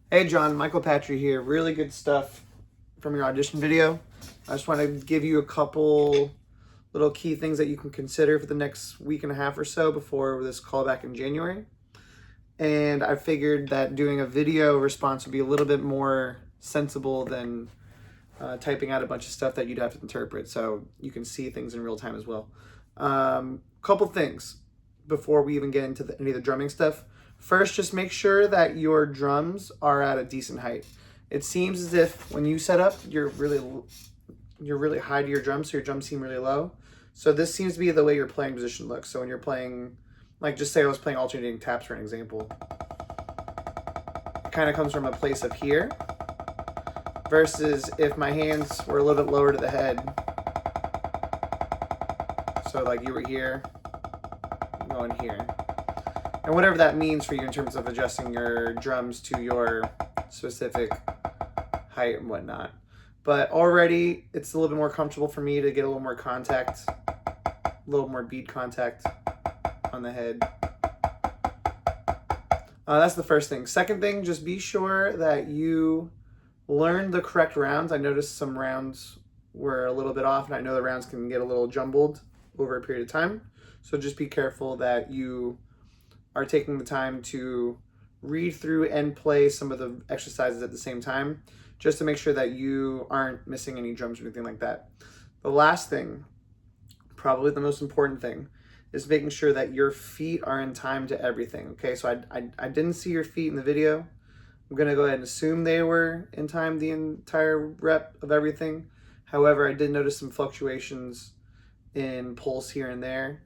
Hey John, Michael Patry here. Really good stuff from your audition video. I just want to give you a couple little key things that you can consider for the next week and a half or so before this callback in January. And I figured that doing a video response would be a little bit more sensible than typing out a bunch of stuff that you'd have to interpret, so you can see things in real time as well. Couple things before we even get into any of the drumming stuff. First, just make sure that your drums are at a decent height. It seems as if when you set up, you're really high to your drums, so your drums seem really low. So this seems to be the way your playing position looks. So when you're playing, like just say I was playing alternating taps for an example, it kind of comes from a place of here, versus if my hands were a little bit lower to the head. So like you were here, going here. And whatever that means for you in terms of adjusting your drums to your specific height and whatnot. But already it's a little bit more comfortable for me to get a little more contact, a little more beat contact on the head. That's the first thing. Second thing, just be sure that you learn the correct rounds. I noticed some rounds were a little bit off, and I know the rounds can get a little jumbled over a period of time. So just be careful that you are taking the time to read through and play some of the exercises at the same time, just to make sure that you aren't missing any drums or anything like that. The last thing, probably the most important thing, is making sure that your feet are in time to everything. Okay, so I didn't see your feet in the video. I'm gonna go ahead and assume they were in time the entire rep of everything. However, I did notice some fluctuations in pulse here and there,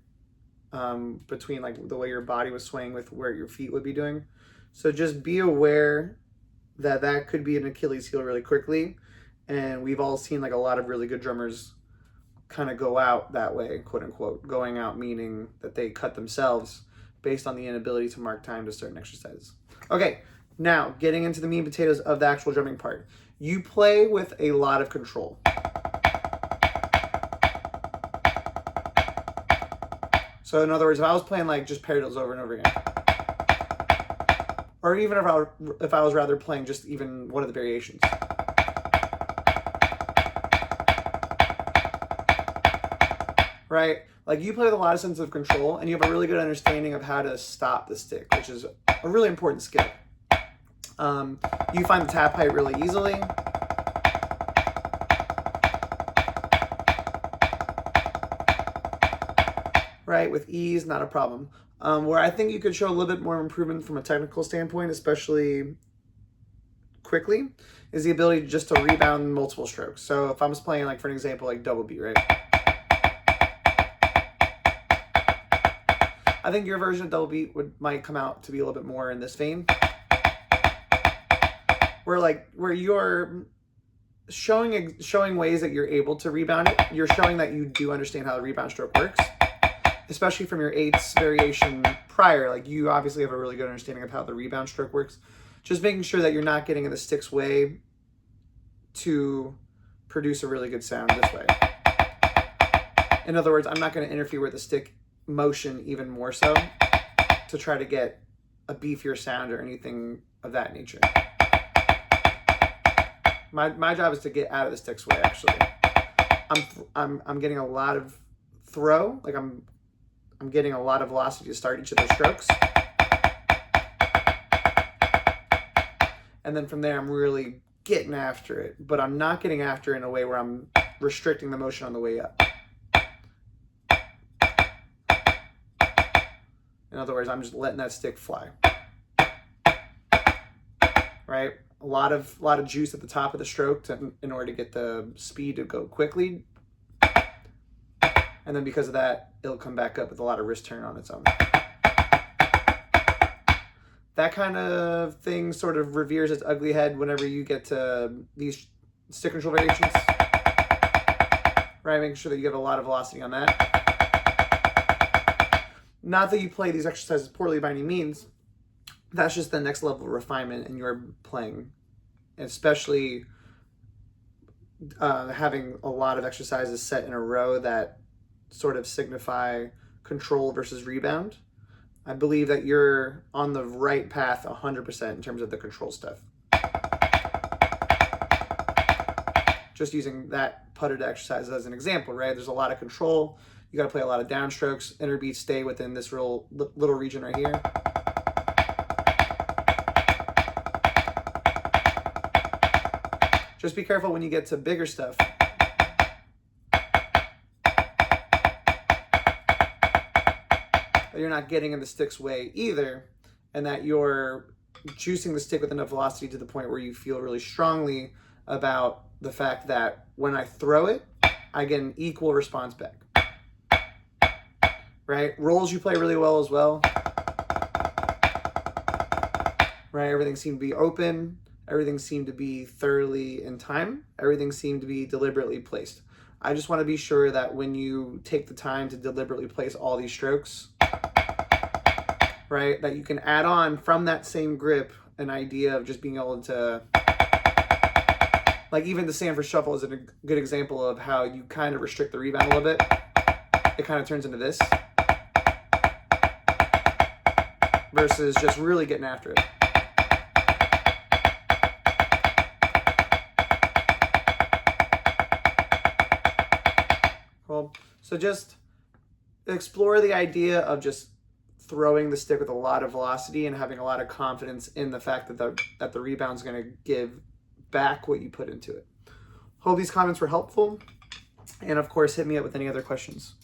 between like the way your body was swaying with where your feet would be doing. So just be aware that that could be an Achilles heel really quickly. And we've all seen like a lot of really good drummers kind of go out that way, quote unquote. Going out meaning that they cut themselves based on the inability to mark time to certain exercises. Okay, now getting into the meat and potatoes of the actual drumming part. You play with a lot of control. So in other words, if I was playing like just paradiddles over and over again, or even if I was rather playing just even one of the variations, right? Like you play with a lot of sense of control, and you have a really good understanding of how to stop the stick, which is a really important skill. You find the tap height really easily. Right, with ease, not a problem. Where I think you could show a little bit more improvement from a technical standpoint, especially quickly, is the ability just to rebound multiple strokes. So if I was playing, like for an example, like double beat, right? I think your version of double beat might come out to be a little bit more in this vein, where you're showing ways that you're able to rebound it. You're showing that you do understand how the rebound stroke works, especially from your eighths variation prior. Like you obviously have a really good understanding of how the rebound stroke works. Just making sure that you're not getting in the stick's way to produce a really good sound this way. In other words, I'm not going to interfere with the stick motion even more so to try to get a beefier sound or anything of that nature. My job is to get out of the stick's way, actually. I'm getting a lot of throw, like I'm getting a lot of velocity to start each of those strokes. And then from there, I'm really getting after it, but I'm not getting after it in a way where I'm restricting the motion on the way up. In other words, I'm just letting that stick fly. Right? A lot of juice at the top of the stroke in order to get the speed to go quickly. And then because of that, it'll come back up with a lot of wrist turn on its own. That kind of thing sort of reveres its ugly head whenever you get to these stick control variations. Right, making sure that you have a lot of velocity on that. Not that you play these exercises poorly by any means. That's just the next level of refinement in your playing. Especially having a lot of exercises set in a row that sort of signify control versus rebound. I believe that you're on the right path 100% in terms of the control stuff. just using that putted exercise as an example, right? There's a lot of control. You got to play a lot of downstrokes. Inner beats stay within this little region right here. Just be careful when you get to bigger stuff. That you're not getting in the stick's way either, and that you're juicing the stick with enough velocity to the point where you feel really strongly about the fact that when I throw it, I get an equal response back. Right? Rolls you play really well as well. Right? Everything seemed to be open. Everything seemed to be thoroughly in time. Everything seemed to be deliberately placed. I just want to be sure that when you take the time to deliberately place all these strokes, right, that you can add on from that same grip an idea of just being able to, like even the Sanford Shuffle is a good example of how you kind of restrict the rebound a little bit. It kind of turns into this versus just really getting after it. Cool. So just explore the idea of just throwing the stick with a lot of velocity and having a lot of confidence in the fact that the rebound's going to give back what you put into it. Hope these comments were helpful. And of course, hit me up with any other questions.